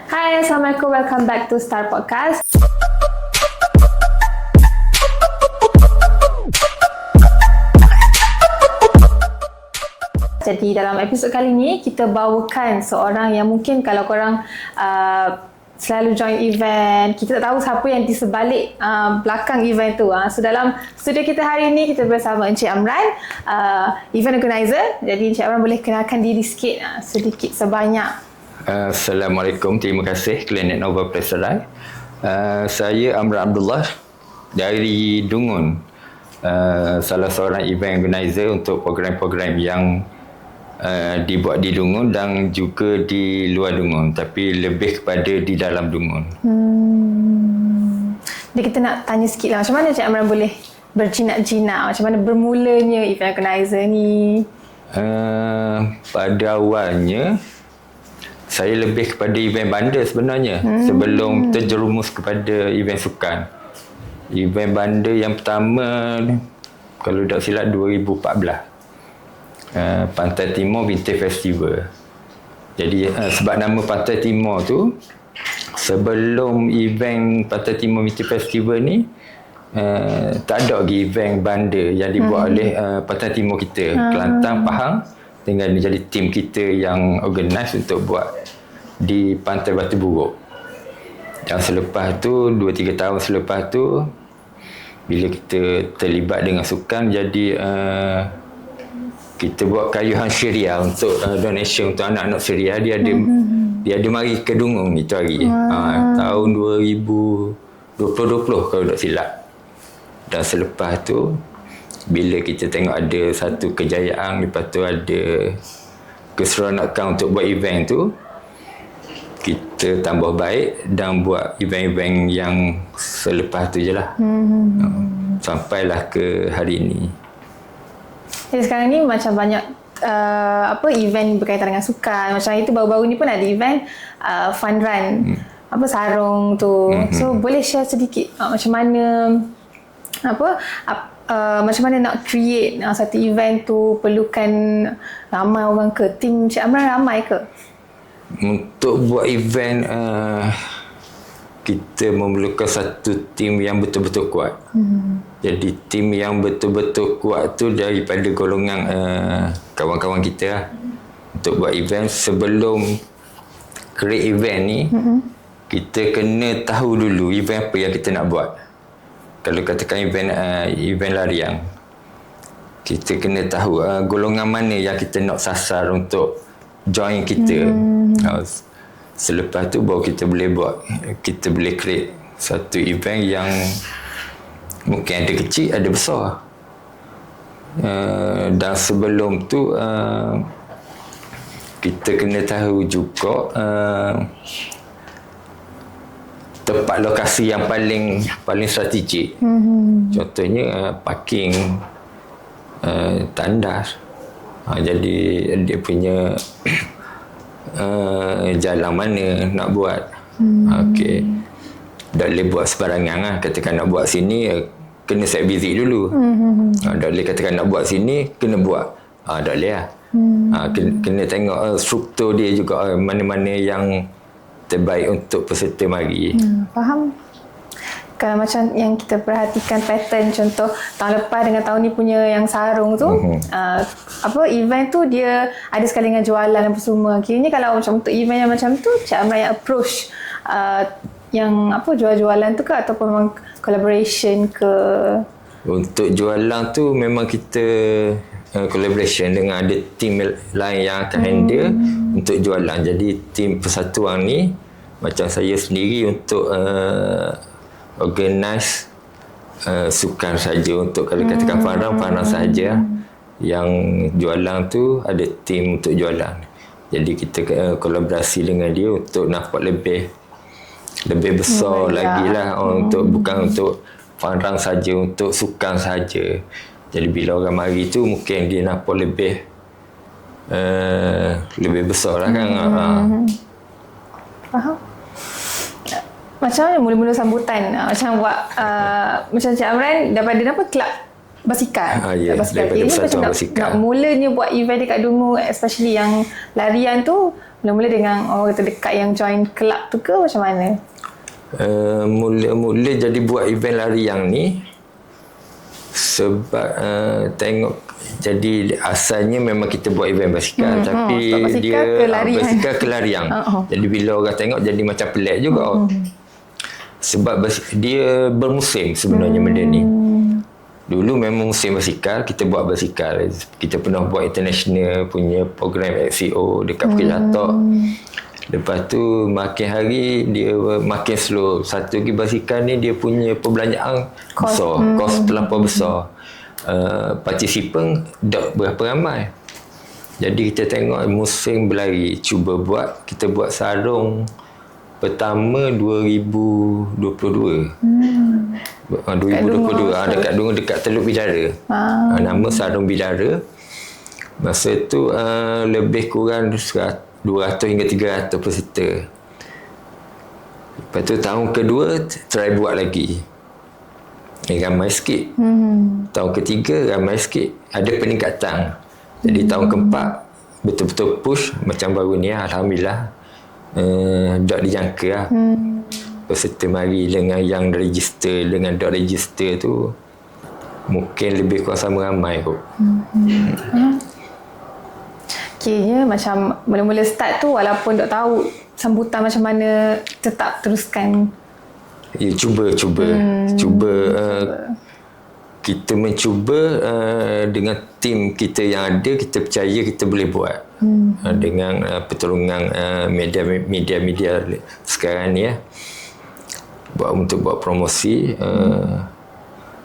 Hai, Assalamualaikum. Welcome back to Star Podcast. Jadi dalam episod kali ni, kita bawakan seorang yang mungkin kalau korang selalu join event, kita tak tahu siapa yang di sebalik belakang event tu. So dalam studio kita hari ini, kita bersama Encik Amran, event organizer. Jadi Encik Amran boleh kenalkan diri sikit, sedikit sebanyak. Assalamualaikum, terima kasih Klinik Nova Pesarai. Saya Amran Abdullah dari Dungun, salah seorang event organizer untuk program-program yang dibuat di Dungun dan juga di luar Dungun, tapi lebih kepada di dalam Dungun. Jadi kita nak tanya sikit lah, macam mana Encik Amran boleh berjinak-jinak, macam mana bermulanya event organizer ni? Pada awalnya saya lebih kepada event bandar sebenarnya, sebelum terjerumus kepada event sukan. Event bandar yang pertama, kalau tak silap 2014, Pantai Timur Vintage Festival. Jadi sebab nama Pantai Timur tu, sebelum event Pantai Timur Vintage Festival ni, tak ada lagi event bandar yang dibuat oleh Pantai Timur kita, Kelantan, Pahang, dengan jadi tim kita yang organize untuk buat di Pantai Batu Buruk. Dan selepas tu, 2-3 tahun selepas tu, bila kita terlibat dengan sukan, jadi kita buat kayuhan syariah untuk donation untuk anak-anak syariah. Dia ada mari ke Dungun itu hari. Tahun 2020 kalau tak silap. Dan selepas tu, bila kita tengok ada satu kejayaan, lepas tu ada keseronokan untuk buat event tu, kita tambah baik dan buat event-event yang selepas tu je lah. Sampailah ke hari ini. Jadi sekarang ni macam banyak event berkaitan dengan sukan. Macam itu baru-baru ni pun ada event fun run, sarung tu. So boleh share sedikit macam mana macam mana nak create satu event tu, perlukan ramai orang ke? Tim Encik Amran ramai ke? Untuk buat event, kita memerlukan satu tim yang betul-betul kuat. Jadi tim yang betul-betul kuat tu daripada golongan kawan-kawan kita lah. Untuk buat event, sebelum create event ni, kita kena tahu dulu event apa yang kita nak buat. Kalau katakan event larian, kita kena tahu golongan mana yang kita nak sasar untuk join kita. Selepas tu baru kita boleh buat, kita boleh create satu event yang mungkin ada kecil, ada besar. Dan sebelum tu kita kena tahu juga tempat lokasi yang paling strategik. Contohnya parking, tandas. Jadi dia punya jalan mana nak buat. Okey. Tak boleh buat sebarangan lah. Katakan nak buat sini, kena set visit dulu. Tak boleh katakan nak buat sini, kena buat. Tak boleh lah. Kena tengok struktur dia juga, mana-mana yang terbaik untuk peserta mari. Faham. Kalau macam yang kita perhatikan pattern, contoh tahun lepas dengan tahun ni punya yang sarung tu, event tu dia ada sekali dengan jualan apa semua. Kiranya kalau macam untuk event yang macam tu, Cik Amran yang approach yang jual-jualan tu ke, ataupun memang collaboration ke? Untuk jualan tu memang kita collaboration dengan ada tim lain yang akan handle untuk jualan. Jadi tim persatuan ni, macam saya sendiri untuk organize sukan saja. Untuk kalau katakan farang saja. Yang jualan tu ada tim untuk jualan. Jadi kita kolaborasi dengan dia untuk nampak lebih besar lagi lah. Untuk bukan untuk farang saja, untuk sukan saja. Jadi bila orang mari tu mungkin dia nampak lebih besar lah kan. Faham. Macam mana mula-mula sambutan? Macam buat macam Encik Amran daripada kelab basikal. Daripada Ini persatuan macam basikal. nak mulanya buat event dekat Dungun, especially yang larian tu, Mula-mula dengan orang kata dekat yang join club tu ke macam mana? Mula-mula jadi buat event lari yang ni sebab tengok, jadi asalnya memang kita buat event basikal, tapi basikal dia ke larian? basikal ke larian. Jadi bila orang tengok jadi macam pelik juga. Sebab dia bermusim sebenarnya benda ni. Dulu memang musim basikal, kita buat basikal. Kita pernah buat international punya program FCO dekat Bukit Jatok. Lepas tu makin hari dia makin slow. Satu lagi basikal ni dia punya perbelanjaan besar, kos terlampau besar. Participant tak berapa ramai. Jadi kita tengok musim berlari, cuba buat, kita buat sarung pertama 2022. 2022 dekat Dungun, dekat Teluk Bidara. Nama sarung Bidara. Masa tu lebih kurang 200 hingga 300 peserta. Lepas tu tahun kedua try buat lagi. Ramai sikit. Tahun ketiga ramai sikit. Ada peningkatan. Jadi tahun keempat betul-betul push macam baru ni, alhamdulillah. Tak dijangka lah. Peserta mari dengan yang register dengan tak register tu mungkin lebih kurang sama ramai kot. Kiranya macam mula-mula start tu walaupun tak tahu sambutan macam mana, tetap teruskan. Ya, cuba kita mencuba dengan tim kita yang ada, kita percaya kita boleh buat. Dengan pertolongan media sekarang ni untuk buat promosi,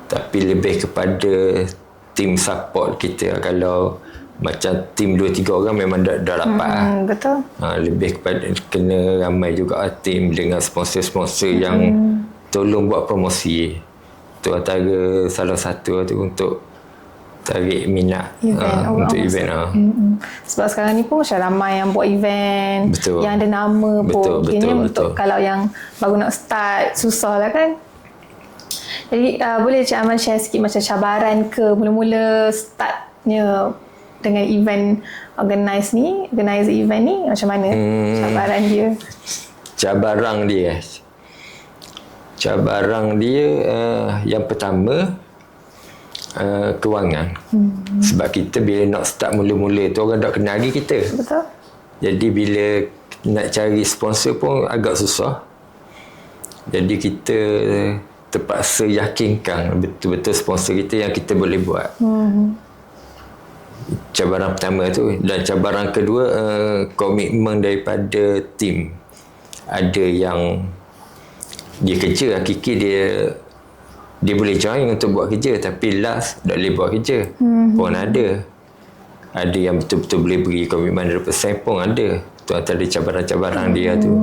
tapi lebih kepada tim support kita. Kalau macam tim 2-3 orang memang dah dapat. Betul. Lebih kepada kena ramai juga tim dengan sponsor-sponsor yang tolong buat promosi. Itu antara salah satu tu untuk tarik minat untuk event. Sebab sekarang ni pun macam ramai yang buat event. Betul. Yang ada nama pun. Betul. Untuk kalau yang baru nak start susah lah kan. Jadi boleh Cik Aman share sikit macam cabaran ke mula-mula startnya dengan event organize event ni macam mana cabaran dia? Cabaran dia yang pertama kewangan. Sebab kita bila nak start mula-mula tu orang tak kenal lagi kita. Betul. Jadi bila nak cari sponsor pun agak susah. Jadi kita terpaksa yakinkan betul-betul sponsor kita yang kita boleh buat. Cabaran pertama tu. Dan cabaran kedua, komitmen daripada tim. Ada yang dia kerja, hakiki dia boleh join untuk buat kerja, tapi last tak boleh buat kerja pun ada yang betul-betul boleh beri komitmen 100% pun ada. Tu antara cabaran-cabaran dia tu.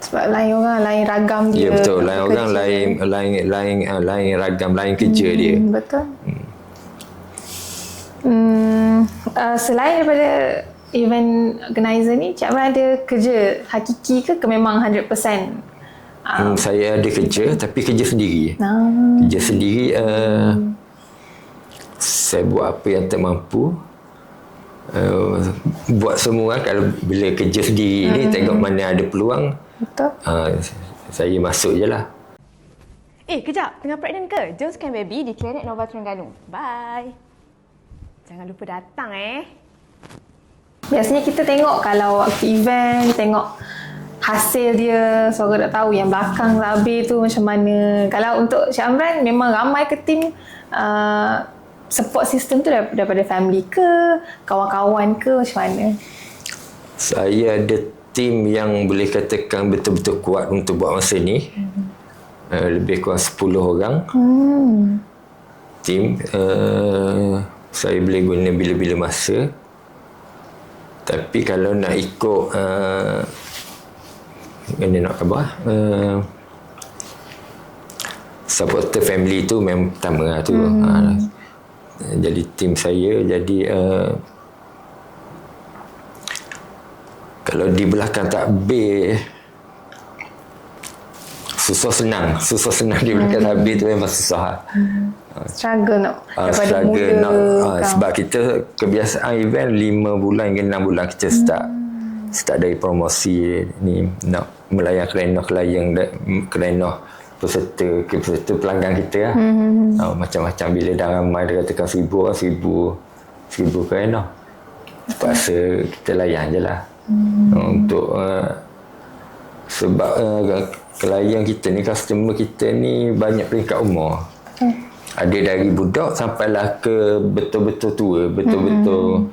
Sebab lain orang lain ragam dia. Ya betul, lain orang lain ragam, lain kerja dia. Betul. Selain daripada event organizer ni, Cik Amran ada kerja hakiki ke memang 100%? Saya ada kerja, tapi kerja sendiri. Kerja sendiri, saya buat apa yang termampu. Buat semua kalau bila kerja sendiri ni tengok mana ada peluang. Betul. Saya masuk je lah. Kejap, tengah pregnant ke? Jom scan baby di Klinik Nova Terengganu. Bye. Jangan lupa datang Biasanya kita tengok kalau waktu event, tengok hasil dia, so orang tak tahu yang belakang habis tu macam mana. Kalau untuk Cik Amran, memang ramai ke tim support system tu daripada family ke, kawan-kawan ke, macam mana? Saya ada tim yang boleh katakan betul-betul kuat untuk buat masa ni. Lebih kurang 10 orang. Tim saya boleh guna bila-bila masa. Tapi kalau nak ikut mana nak khabar, supporter family tu memang pertama lah tu. Jadi tim saya, jadi kalau di belakang takbir susah senang di belakang takbir tu memang susah. Struggle nak daripada struggle muda nak, kau. sebab kita kebiasaan event 5 bulan hingga 6 bulan kita start dari promosi ni, nak melayan kerenah peserta pelanggan kita lah. Macam-macam, bila dah ramai dia katakan 1,000 orang, 1,000 kerenah, terpaksa kita layan je lah. Untuk sebab klien kita ni, customer kita ni banyak peringkat umur. Ada dari budak sampailah ke betul-betul tua, betul-betul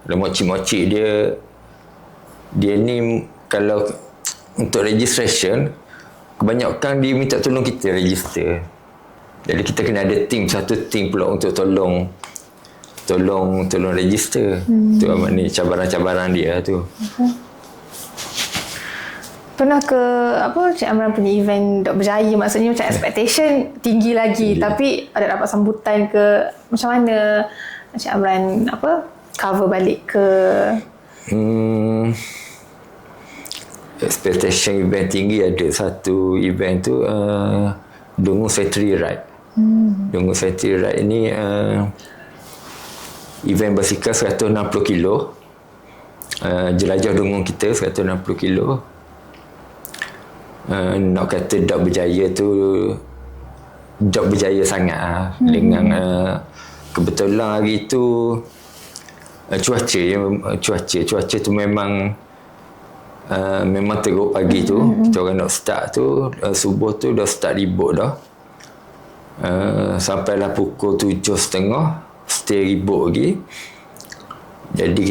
mocik-mocik dia ni. Kalau untuk registration, kebanyakan dia minta tolong kita register. Jadi kita kena ada satu tim pula untuk tolong register. Tu maknanya cabaran-cabaran dia tu. Pernah ke Cik Amran punya event dok berjaya, maksudnya macam expectation tinggi lagi, tapi ada dapat sambutan ke, macam mana Cik Amran cover balik ke? Expectation event tinggi, ada satu event tu Dungun Factory Ride. Dungun Factory Ride ni event basikal 160 kilo. Jelajah Dungun kita 160 kilo. Nak kata dok berjaya tu, dok berjaya sangat dengan kebetulan hari tu cuaca tu memang teruk pagi tu. Kita orang nak start tu subuh tu dah start ribut dah, sampailah pukul 7.30 stay ribut lagi. Jadi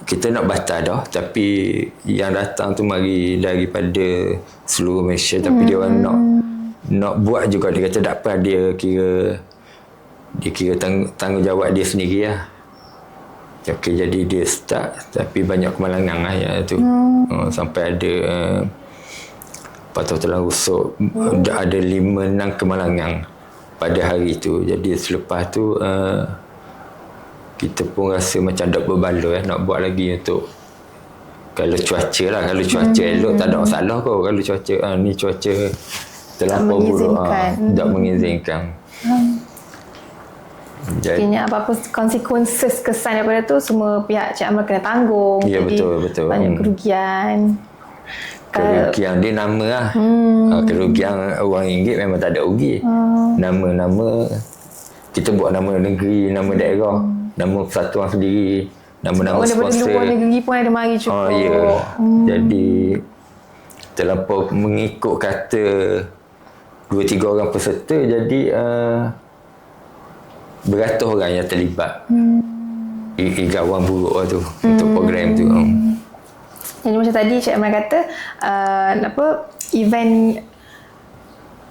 kita nak batal dah, tapi yang datang tu mari daripada seluruh Malaysia, tapi dia orang nak buat juga. Dia kata tak apa, dia kira tanggungjawab dia sendiri lah. Okay, jadi dia start, tapi banyak kemalangan lah yang tu. Sampai ada patut telah rusuk, ada 5-6 kemalangan pada hari tu. Jadi selepas tu kita pun rasa macam tak berbaloi nak buat lagi untuk, kalau cuaca lah, kalau cuaca elok tak ada masalah kau. Kalau cuaca ni cuaca terlampau buruk, tak mengizinkan. Jadi apa-apa consequences, kesan daripada tu semua pihak Cik Amran kena tanggung. Ya, jadi betul. banyak kerugian. Kerugian dia nama lah. Kerugian RM1 memang tak ada rugi. Nama kita buat nama negeri, nama daerah, nama persatuan sendiri, nama-nama sponsor. Daripada luar negeri pun ada mari cukup. Ya. Jadi terlampau mengikut kata 2-3 orang peserta, jadi beratus orang yang terlibat. Igawan buruk lah tu untuk program tu. Jadi macam tadi Cik Amran kata event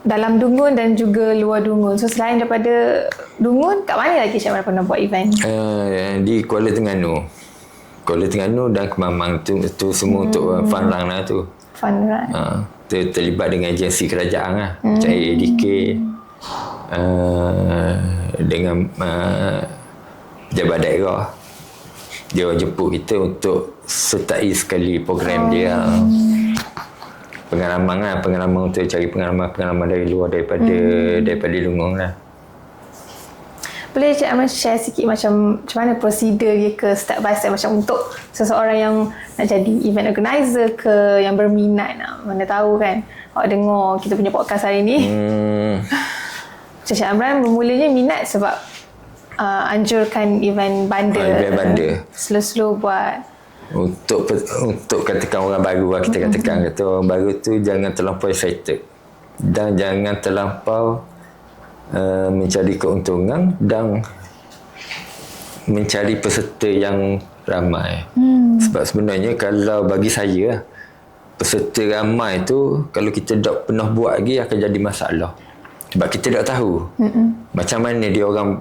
dalam Dungun dan juga luar Dungun. So selain daripada Dungun, kat mana lagi Cik Amran pernah buat event? Di Kuala Terengganu dan Kemamang tu semua untuk fun run lah tu. Fun run. Terlibat dengan agensi kerajaan lah, macam AADK, dengan pejabat daerah. Dia orang jemput kita untuk sertai sekali program dia. Pengalaman untuk cari pengalaman dari luar, daripada Dungun lah. Boleh Cik Amran share sikit macam mana prosedur dia ke step by step, macam untuk seseorang yang nak jadi event organizer ke, yang berminat nak, mana tahu kan awak dengar kita punya podcast hari ni. Cik Amran bermulanya minat sebab anjurkan event bandar. Event bandar. Slow-slow buat. Untuk katakan orang baru lah, kita katakan kata orang baru tu jangan terlampau excited dan jangan terlampau mencari keuntungan dan mencari peserta yang ramai. Sebab sebenarnya kalau bagi saya, peserta ramai tu kalau kita tak pernah buat lagi akan jadi masalah. Sebab kita tak tahu macam mana dia orang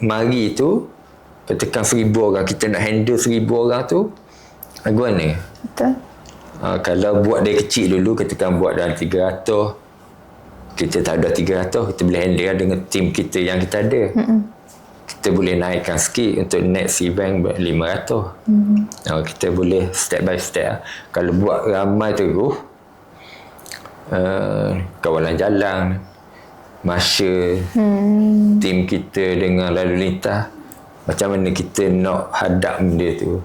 mari tu, katakan 1,000 orang, kita nak handle 1,000 orang tu lagu mana? Betul. Kalau buat dari kecil dulu, katakan buat dalam 300, kita tak ada 300, kita boleh handle dengan tim kita yang kita ada. Kita boleh naikkan sikit untuk next event 500. Kita boleh step by step. Kalau buat ramai terus, kawalan jalan, masa tim kita dengan lalu lintas, macam mana kita nak hadap benda tu.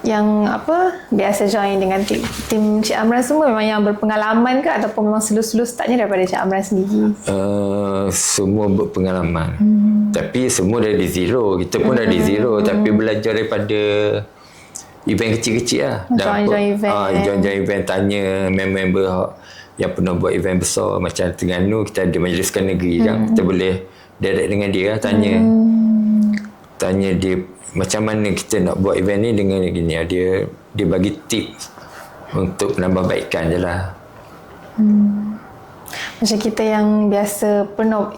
Yang biasa join dengan tim Cik Amran semua memang yang berpengalaman ke ataupun memang selus-selus startnya daripada Cik Amran sendiri? Semua berpengalaman. Tapi semua dari zero. Kita pun dari zero, tapi belajar daripada event kecil-kecil lah. Join event. Join event, tanya member yang pernah buat event besar. Macam Terengganu, kita ada majliskan negeri kan. Kita boleh direct dengan dia lah, tanya dia macam mana kita nak buat event ni dengan gini. Dia bagi tips untuk menambahbaikkan je lah. Macam kita yang biasa pernah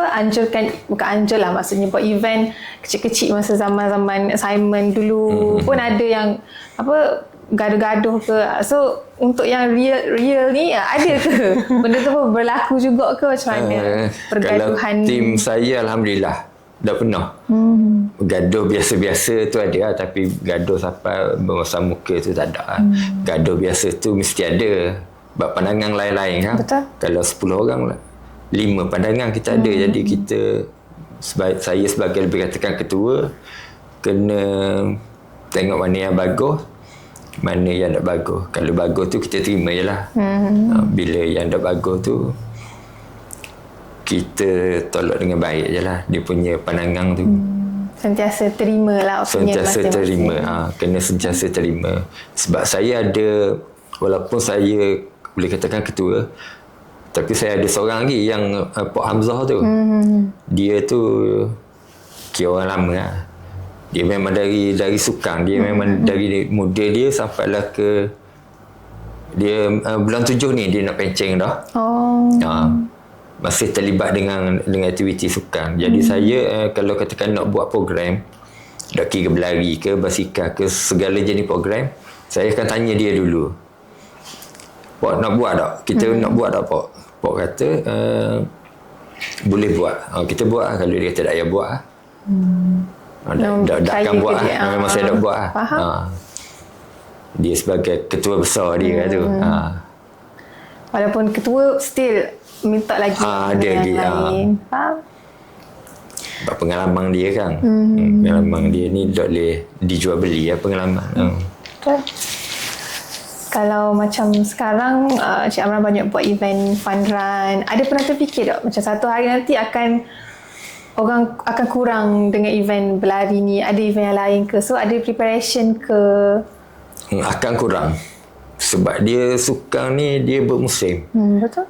anjurkan, bukan anjur lah, maksudnya buat event kecil-kecil masa zaman-zaman assignment dulu pun ada yang gaduh-gaduh ke. So untuk yang real ni ada ke? Benda tu pun berlaku juga ke macam mana? Pergaduhan. Kalau tim saya Alhamdulillah dah pernah. Gaduh biasa-biasa tu ada lah, tapi gaduh sampai bermasam muka tu tak ada lah. Gaduh biasa tu mesti ada. Sebab pandangan lain-lain kan. Betul. Kalau 10 orang, 5 pandangan kita ada. Jadi kita, saya sebagai lebih katakan ketua, kena tengok mana yang bagus, mana yang tak bagus. Kalau bagus tu kita terima je lah. Bila yang tak bagus tu, kita tolak dengan baik je lah dia punya pandangan tu. Sentiasa terima lah opinion masing-masing. Sentiasa terima. Kena sentiasa terima. Sebab saya ada, walaupun saya boleh katakan ketua, tapi saya ada seorang lagi yang Pak Hamzah tu. Dia tu kira orang lama lah. Dia memang dari sukan. Dia memang dari muda dia sampailah ke dia bulan 7 ni dia nak penceng dah. Masih terlibat dengan aktiviti sukan. Jadi saya kalau katakan nak buat program, nak kira berlari ke, basikal ke, segala jenis program, saya akan tanya dia dulu. Pak nak buat tak? Kita nak buat tak Pak? Pak kata boleh buat. Kita buat lah. Kalau dia kata tak payah buat lah. Takkan buat lah. Memang saya dah buat lah. Dia sebagai ketua besar dia tu. Walaupun ketua still minta lagi dia lain. Faham? Sebab pengalaman dia kan. Pengalaman dia ni tak boleh dijual beli lah pengalaman. Betul. Kalau macam sekarang Cik Amran banyak buat event fun run, ada pernah terfikir tak macam satu hari nanti orang akan kurang dengan event berlari ni, ada event yang lain ke? So ada preparation ke? Akan kurang. Sebab dia sukan ni dia bermusim. Betul.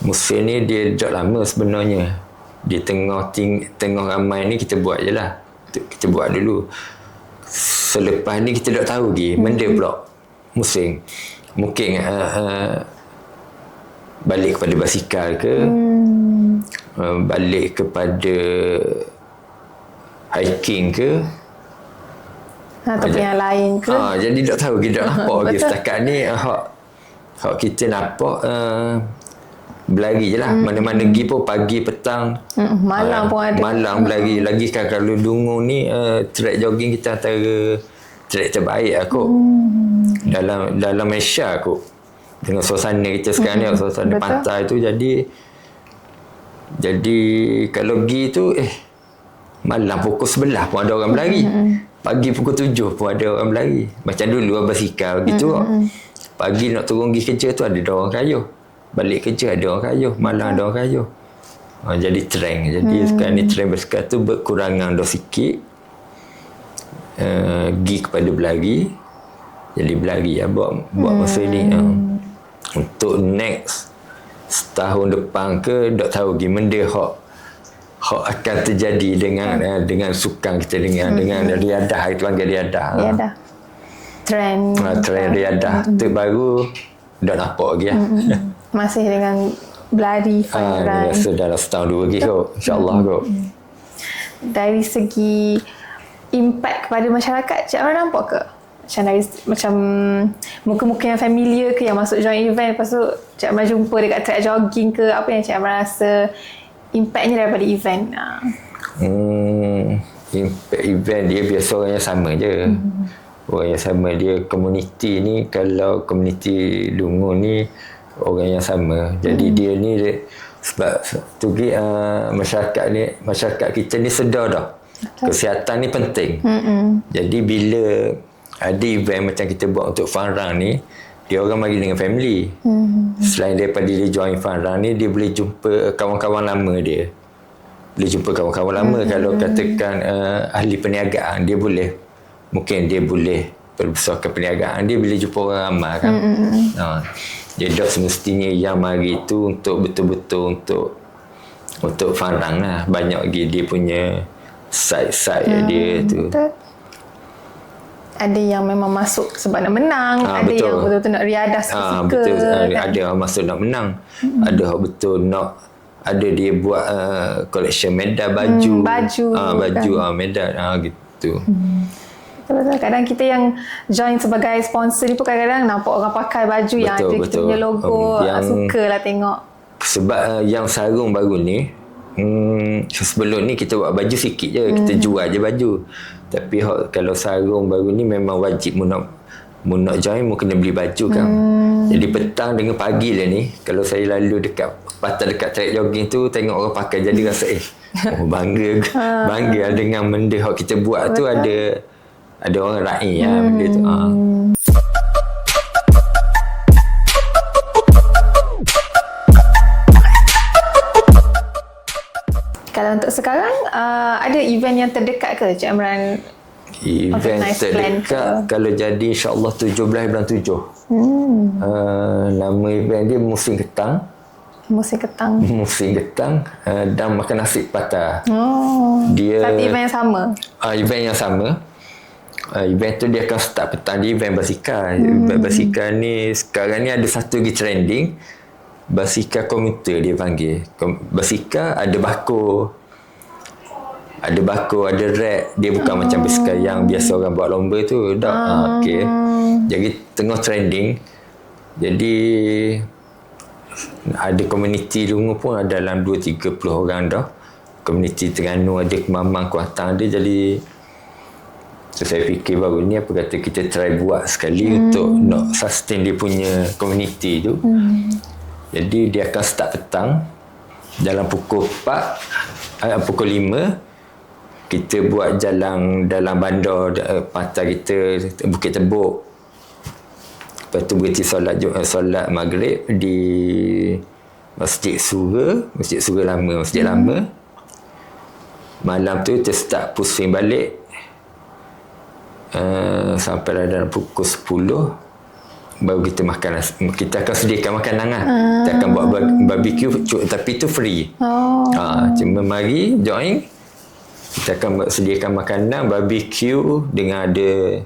Musim ni dia dah lama sebenarnya. Di tengah ramai ni kita buat je lah. Kita buat dulu. Selepas ni kita tak tahu lagi benda pula musim. Mungkin balik kepada basikal ke, balik kepada hiking ke, ataupun yang lain ke. Jadi tak tahu kita nampak lagi. Setakat ni hak kita nampak berlari je lah. Mana-mana pergi pun pagi, petang, malam pun ada. Malam berlari. Lagi kan kalau Dungu ni track jogging kita antara track terbaik aku dalam Malaysia aku. Dengan suasana kita sekarang ni, suasana pantai tu, jadi kalau pergi tu malam pukul 11 pun ada orang berlari. Pagi pukul 7 pun ada orang berlari. Macam dulu basikal gitu. Pagi nak turun pergi kerja tu ada orang kayuh. Balik kerja ada orang kayuh. Malam ada orang kayuh. Jadi trend. Jadi sekarang ni trend basikal tu berkurangan dah sikit. Pergi kepada berlari. Jadi berlari lah buat masa ni. Untuk next setahun depan ke, tak tahu gimana dia hak akan terjadi dengan sukan kita, dengan riadah, kita panggil riadah. Riadah. Trend riadah tu baru dah nampak lagi lah. Masih dengan berlari fun run. Biasa dalam setahun 2 lagi kot, insyaAllah kot. Dari segi impact kepada masyarakat, Cik Amran nampak ke? Macam muka-muka yang familiar ke yang masuk join event, lepas tu Cik Amran jumpa dekat track jogging ke, apa yang Cik Amran rasa impactnya daripada event? Impact event dia biasa orang yang sama je. Orang yang sama dia. Komuniti ni, kalau komuniti Dungu ni orang yang sama. Jadi dia ni sebab tu masyarakat kita ni sedar dah. Kesihatan ni penting. Jadi bila ada event macam kita buat untuk fun run ni, dia orang mari dengan family. Selain daripada dia join fun run ni, dia boleh jumpa kawan-kawan lama dia. Boleh jumpa kawan-kawan lama. Kalau katakan ahli perniagaan, dia boleh, mungkin dia boleh perbesarkan perniagaan dia bila jumpa orang ramai kan. Dia tak semestinya yang mari tu untuk betul-betul untuk fun run lah. Banyak lagi dia punya side-side dia tu. Betul. Ada yang memang masuk sebab nak menang, ada betul. yang betul-betul nak riadah suka. Betul. Kan? Ada yang masuk nak menang. Ada yang betul nak, ada dia buat collection medal baju. Baju kan? Medal gitu. Betul-betul. Kadang kita yang join sebagai sponsor ni pun kadang-kadang nampak orang pakai baju yang ada kita punya logo. Sukalah tengok. Sebab yang sarung baru ni, sebelum ni kita buat baju sikit je, kita jual je baju. Tapi kalau sarung baru ni memang wajib mu nak join, mu kena beli baju kan. Jadi petang dengan pagi lah ni, kalau saya lalu dekat track jogging tu, tengok orang pakai, jadi rasa bangga dengan benda yang kita buat. Betul. Tu ada orang raih benda tu. Kalau untuk sekarang, ada event yang terdekat ke Cik Amran? Event terdekat kalau jadi insyaAllah 17 bulan 7. Nama event dia Musim Ketang. Musim Ketang Dan makan nasi patah. Dia satu event yang sama? Event yang sama. Event tu dia akan start petang di event basikal. Event basikal ni sekarang ni ada satu lagi trending, basikal komuter dia panggil. Basikal ada bakul, ada rack. Dia bukan macam basikal yang biasa orang buat lomba tu. Okay. Jadi tengah trending. Jadi ada komuniti Lungu pun ada dalam 2-30 orang dah. Komuniti Terengganu ada, Kemamang, Kuantan ada. Jadi saya fikir baru ni apa kata kita try buat sekali untuk nak sustain dia punya komuniti tu. Jadi dia akan start petang dalam pukul 4, pukul 5 kita buat jalan dalam bandar pantai kita, Bukit Tebuk. Lepas tu berhenti solat maghrib di Masjid Sura lama, Masjid Lama. Malam tu kita start pusing balik sampai dalam pukul 10 baru kita makan. Kita akan sediakan makanan lah. Kita akan buat barbecue, tapi itu free. Cuma mari join, kita akan sediakan makanan barbecue dengan ada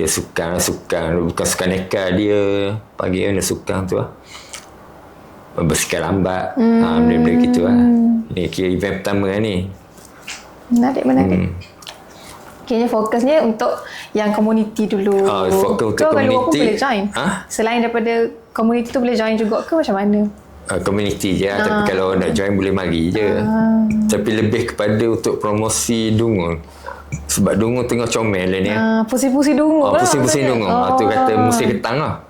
sukan, bukan sukan neka, dia panggil sukan tu lah, bersikap lambat. Benda-benda gitu lah. Ni kira event pertama lah ni. Menarik. Kayaknya fokusnya untuk yang komuniti dulu. Fokus untuk komuniti. Kau boleh join? Selain daripada komuniti tu boleh join juga ke macam mana? Komuniti je. Tapi kalau nak join boleh mari je. Tapi lebih kepada untuk promosi Dungun. Sebab Dungun tengah comel lah ni. Pusi-pusi Dungun lah. Pusi-pusi Dungun. Tu kata Musim Ketang lah.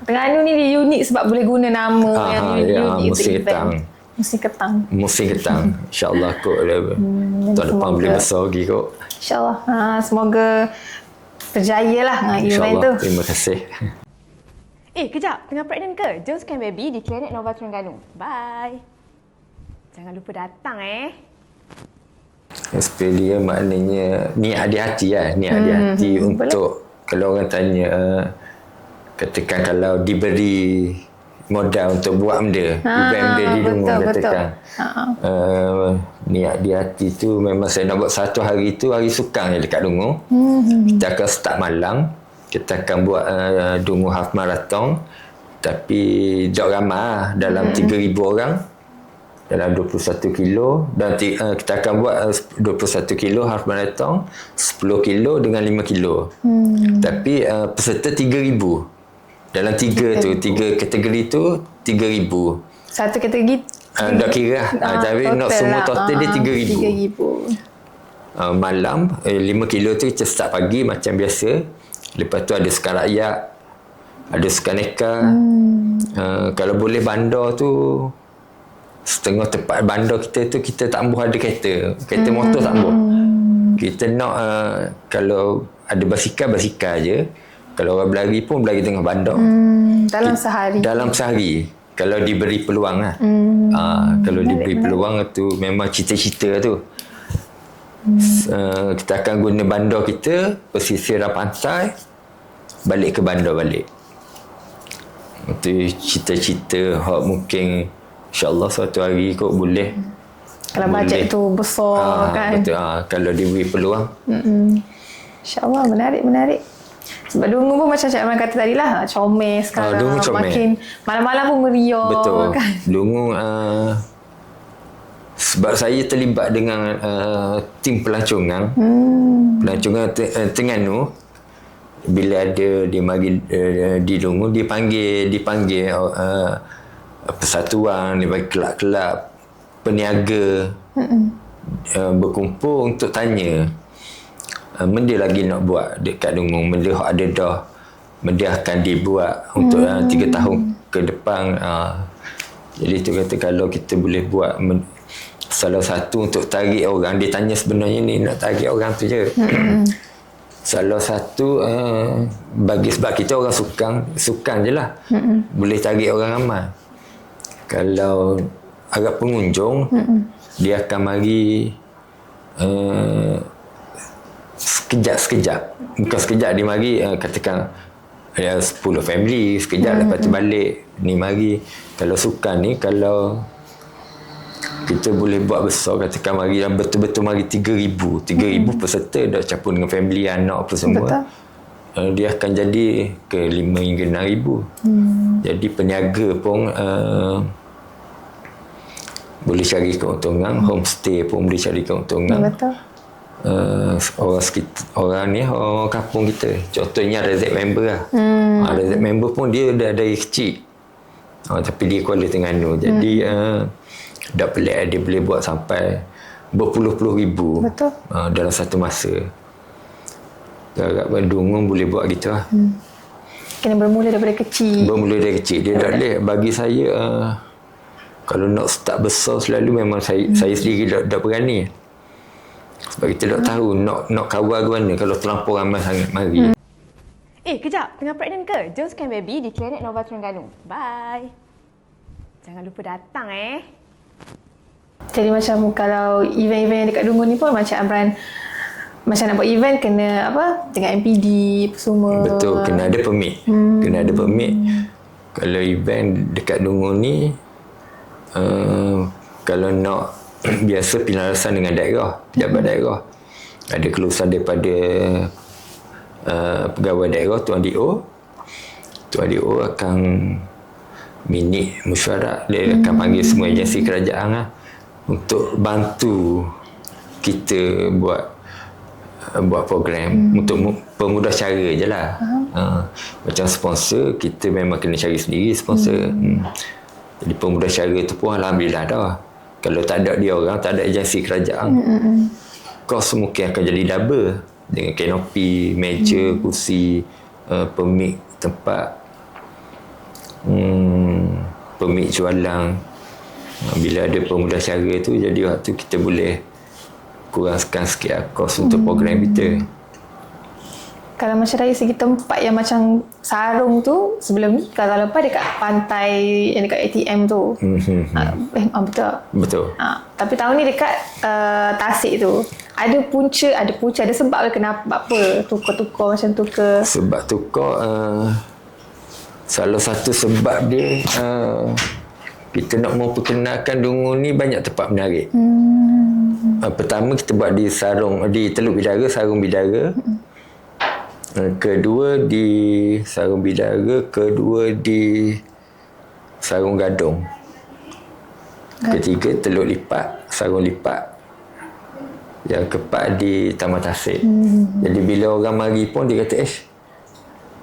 Terengganu ni dia unik sebab boleh guna nama yang unik untuk event. Musim Ketang. InsyaAllah kot. Tahun depan boleh besar lagi kot. InsyaAllah. Semoga berjaya lah event tu. Terima kasih. Kejap. Tengah pregnant ke? Jom scan baby di Klinik Nova Terengganu. Bye. Jangan lupa datang SP dia maknanya niat di hati lah. Niat di hati untuk boleh. Kalau orang tanya, katakan kalau diberi modal untuk buat benda, event benda di rumah, katakan niat di hati tu memang saya nak buat satu hari tu, hari Sukang je dekat Dungu. Kita akan start malam, kita akan buat Dungu Half Marathon, tapi tak ramai lah, dalam 3,000 orang dalam 21 kilo, dan kita akan buat 21 kilo half marathon, 10 kilo dengan 5 kilo. Tapi peserta 3,000 dalam tiga kategori tu 3,000. Satu kategori tak kira tapi nak semua total dia 3,000. Malam 5 kilo tu kita start pagi macam biasa. Lepas tu ada sukan rakyat, ada sukan neka. Kalau boleh bandar tu setengah tempat bandar kita tu kita tak ambuh ada kereta motor tak ambuh. Kita nak kalau ada basikal je. Kalau orang berlari pun berlari tengah bandar. Dalam sehari kalau diberi peluang lah. Kalau diberi peluang tu memang cita-cita tu. Kita akan guna bandar kita, pesisiran pantai, balik ke bandar balik. Itu cita-cita hak mungkin insyaAllah suatu hari kot boleh. Kalau bajet tu besar kan. Betul. Kalau diberi peluang. InsyaAllah menarik. Sebab Dungu pun macam Cik Amran kata tadi lah, comel sekarang. Dungu comel. Makin malam-malam pun meriah. Betul. Kan? Dungu sebab saya terlibat dengan tim pelancongan. Pelancongan Terengganu. Bila ada dia mari di Dungu, dipanggil persatuan, dia bagi kelab-kelab peniaga berkumpul untuk tanya benda lagi nak buat dekat Dungu, benda ada dah, benda akan dibuat untuk 3 tahun ke depan. Jadi tu kata kalau kita boleh buat salah satu untuk tarik orang, dia tanya sebenarnya ni nak tarik orang tu je. Salah satu bagi sebab kita orang sukan je lah. Boleh tarik orang ramai. Kalau agak pengunjung, dia akan mari sekejap. Bukan sekejap dia mari, katakan 10 family sekejap, lepas tu balik. Ni mari. Kalau sukan ni, kalau kita boleh buat besar, katakan mari betul-betul mari 3,000 peserta dah campur dengan family, anak apa semua. Dia akan jadi ke 5 hingga 6,000. Jadi peniaga pun boleh cari keuntungan, homestay pun boleh cari keuntungan. Betul. Orang kampung kita, contohnya Razak member lah. Razak member pun dia dah dari kecil, tapi dia Kuala Terengganu. Jadi dah pelik, dia boleh buat sampai berpuluh-puluh ribu. Betul. Dalam satu masa. Agak Dungu boleh buat gitu lah. Kena bermula daripada kecil. Dia dah boleh. Bagi saya kalau nak start besar selalu memang saya sendiri dah berani. Sebab kita tak tahu nak kawal ke mana kalau terlampau ramai sangat mari. Kejap. Tengah pregnant ke? Jom scan baby di Klinik Nova Terengganu. Bye. Jangan lupa datang Jadi macam kalau event-event yang dekat Dungu ni pun macam Amran macam nak buat event kena dengan MPD apa semua. Betul, kena ada permit. Kalau event dekat Dungu ni kalau nak biasa penjelasan dengan daerah, pejabat daerah. Ada kelulusan daripada pegawai daerah, Tuan DO. Tuan DO akan minit mesyuarat, dia akan panggil semua agensi kerajaan lah, untuk bantu kita buat program untuk pemudah cara je lah. Macam sponsor, kita memang kena cari sendiri sponsor. Jadi pemudah cara tu pun alhamdulillah dah. Kalau tak ada dia orang, tak ada agensi kerajaan, kos mungkin akan jadi double dengan kanopi, meja, kursi, permit tempat, permit jualan. Bila ada pemudah cara tu, jadi waktu kita boleh kurangkan sikit kos untuk program kita. Kalau macam dari segi tempat yang macam sarung tu, sebelum ni kalau lepas dekat pantai yang dekat ATM tu. Betul. Betul. Tapi tahun ni dekat Tasik tu. Ada punca, ada sebab ke kenapa apa tukar-tukar macam tu ke? Sebab tukar salah satu sebab dia kita nak memperkenalkan Dungu ni banyak tempat menarik. Pertama kita buat di Teluk Bidara, Sarung Bidara. Kedua di Sarung Bidara, kedua di Sarung Gadong. Ketiga Teluk Lipat, Sarung Lipat. Yang keempat di Taman Tasik. Jadi bila orang mari pun dia kata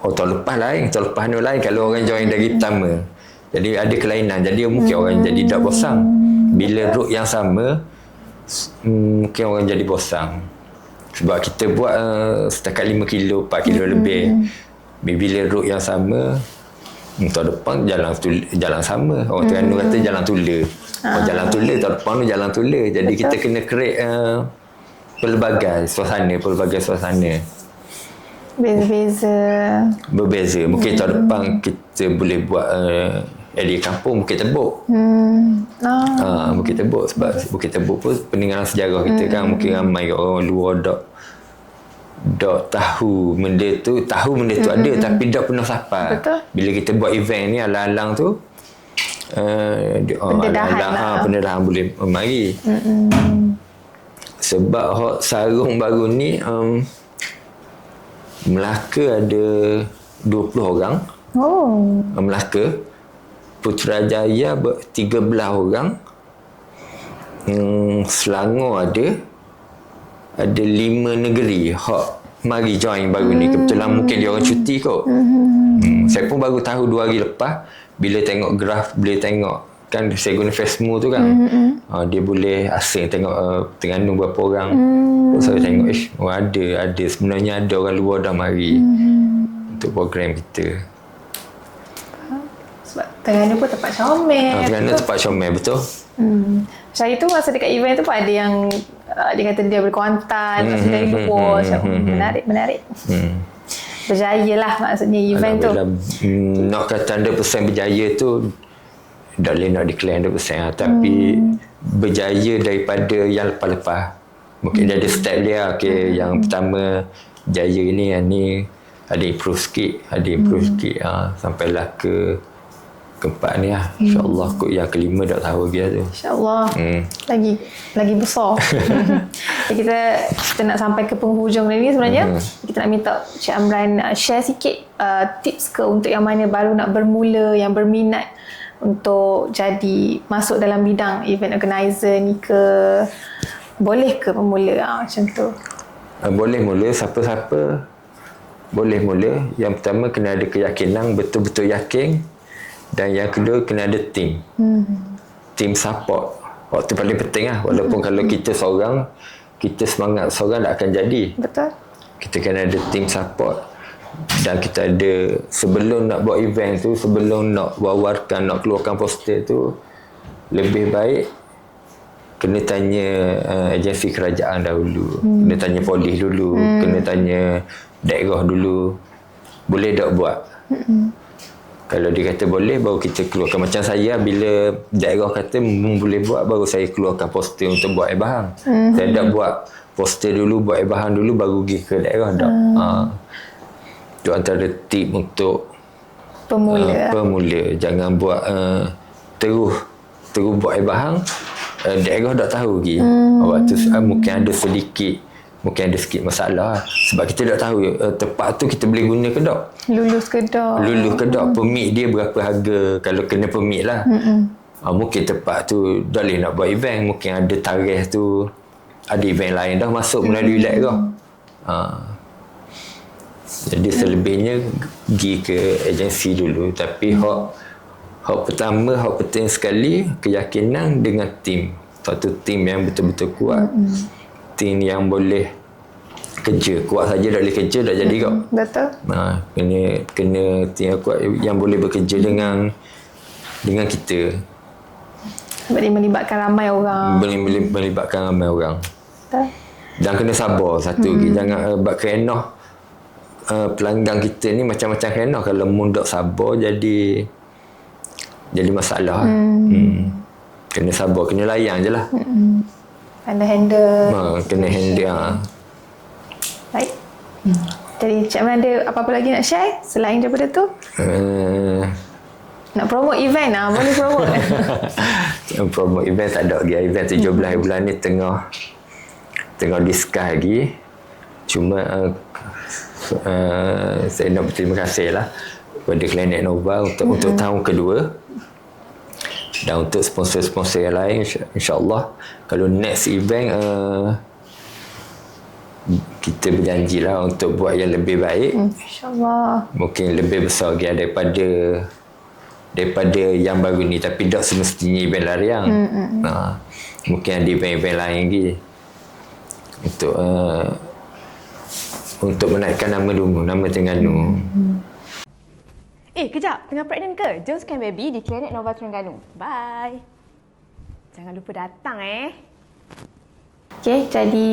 tahun lepas lain kalau orang join dari pertama. Jadi ada kelainan, jadi mungkin orang jadi tak bosan. Bila route yang sama, mungkin orang jadi bosan. Sebab kita buat setakat 5 kilo, 4 kilo lebih. Bila road yang sama, tahun depan jalan sama. Orang Terengganu kata jalan tula. Jalan tula, tahun depan tu jalan tula. Jadi kita kena create pelbagai suasana. Berbeza. Mungkin tahun depan kita boleh buat area kampung Bukit Tebuk. Bukit Tebuk, sebab Bukit Tebuk pun peninggalan sejarah kita kan. Mungkin ramai orang luar dok tahu benda tu ada tapi dok pernah sampai. Bila kita buat event ni alang-alang tu pendedahan boleh mari. Sebab sarung baru ni Melaka ada 20 orang. Melaka. Putrajaya 13 orang. Selangor ada 5 negeri mari join baru ni. Kebetulan mungkin dia orang cuti kot. Saya pun baru tahu 2 hari lepas bila tengok graf, boleh tengok kan saya guna Facemo tu kan. Dia boleh asing tengok Terengganu berapa orang. Saya tengok orang ada sebenarnya ada orang luar dah mari untuk program kita. Sebab Terengganu pun tempat comel. Terengganu tempat comel, betul. Saya tu masa dekat event tu pun ada yang dia kata dia berkuantan lepas dari luar. Menarik. Berjaya lah maksudnya event tu. Nak kata 100% berjaya tu tak boleh nak declare 100% tapi berjaya daripada yang lepas-lepas. Mungkin dia ada step dia. Yang pertama jaya ni, yang ni ada improve sikit, sampailah keempat ni lah. InsyaAllah kot yang kelima tak tahu lagi tu. InsyaAllah. Lagi besar. kita nak sampai ke penghujung ni sebenarnya. Kita nak minta Cik Amran share sikit tips ke untuk yang mana baru nak bermula, yang berminat untuk jadi masuk dalam bidang event organizer ni ke. Boleh ke pemula macam tu? Boleh mula, siapa-siapa boleh mula. Yang pertama kena ada keyakinan, betul-betul yakin. Dan yang kedua kena ada team. Team support. Waktu paling penting lah. Walaupun kalau kita seorang, kita semangat seorang tak akan jadi. Betul. Kita kena ada team support. Dan kita ada, sebelum nak buat event tu, sebelum nak wawarkan, nak keluarkan poster tu, lebih baik kena tanya agensi kerajaan dahulu. Kena tanya polis dulu. Kena tanya daerah dulu. Boleh tak buat? Kalau dia kata boleh, baru kita keluarkan. Macam saya, bila daerah kata boleh buat, baru saya keluarkan poster untuk buat air bahang. Saya tak buat poster dulu, buat air bahang dulu, baru pergi ke daerah. Tak. Itu antara tip untuk pemula. Jangan buat terus buat air bahang, daerah tak tahu lagi. Waktu mungkin ada sikit masalah sebab kita tak tahu tempat tu kita boleh guna ke tak. Lulus ke tak, permit dia berapa harga, kalau kena permit lah. Mungkin tempat tu dah boleh nak buat event, mungkin ada tarikh tu, ada event lain dah masuk melalui daerah. Jadi selebihnya pergi ke agensi dulu. Tapi hak pertama, hak penting sekali, keyakinan dengan tim. Satu tim yang betul-betul kuat. Tim yang boleh kerja. Kuat saja tak boleh kerja, tak jadi kau. Betul. Kena tim yang kuat yang boleh bekerja dengan kita. Sebab dia melibatkan ramai orang. Melibatkan ramai orang. Betul. Dan kena sabar satu lagi. Jangan buat kerenah. Pelanggan kita ni macam-macam kerenah. Kalau mundak sabar jadi masalah. Kena sabar, kena layan je lah. Kena handle. Kena handle. Baik. Jadi Cik Amran ada apa-apa lagi nak share selain daripada tu? Nak promote event lah, boleh promote. Promote event tak ada lagi. Event 17 bulan ni tengah discuss lagi. Cuma saya nak berterima kasih lah kepada Planet Nova untuk tahun kedua. Dan untuk sponsor-sponsor yang lain, insyaAllah kalau next event kita berjanjilah untuk buat yang lebih baik. InsyaAllah. Mungkin lebih besar lagi daripada yang baru ni. Tapi tak semestinya event lariang. Mungkin ada event-event lain lagi untuk menaikkan nama Terengganu. Kejap. Tengah pregnant ke? Jom scan baby di Klinik Nova Terengganu. Bye. Jangan lupa datang Okay, jadi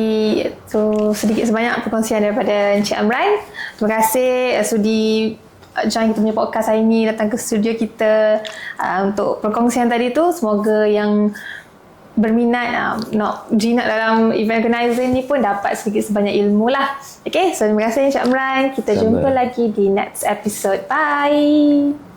tu sedikit sebanyak perkongsian daripada Encik Amran. Terima kasih sudi join kita punya podcast hari ni, datang ke studio kita untuk perkongsian tadi tu. Semoga yang berminat nak jinak dalam event organizer ni pun dapat sedikit sebanyak ilmu lah. Okay, so terima kasih Encik Amran. Kita jumpa lagi di next episode. Bye.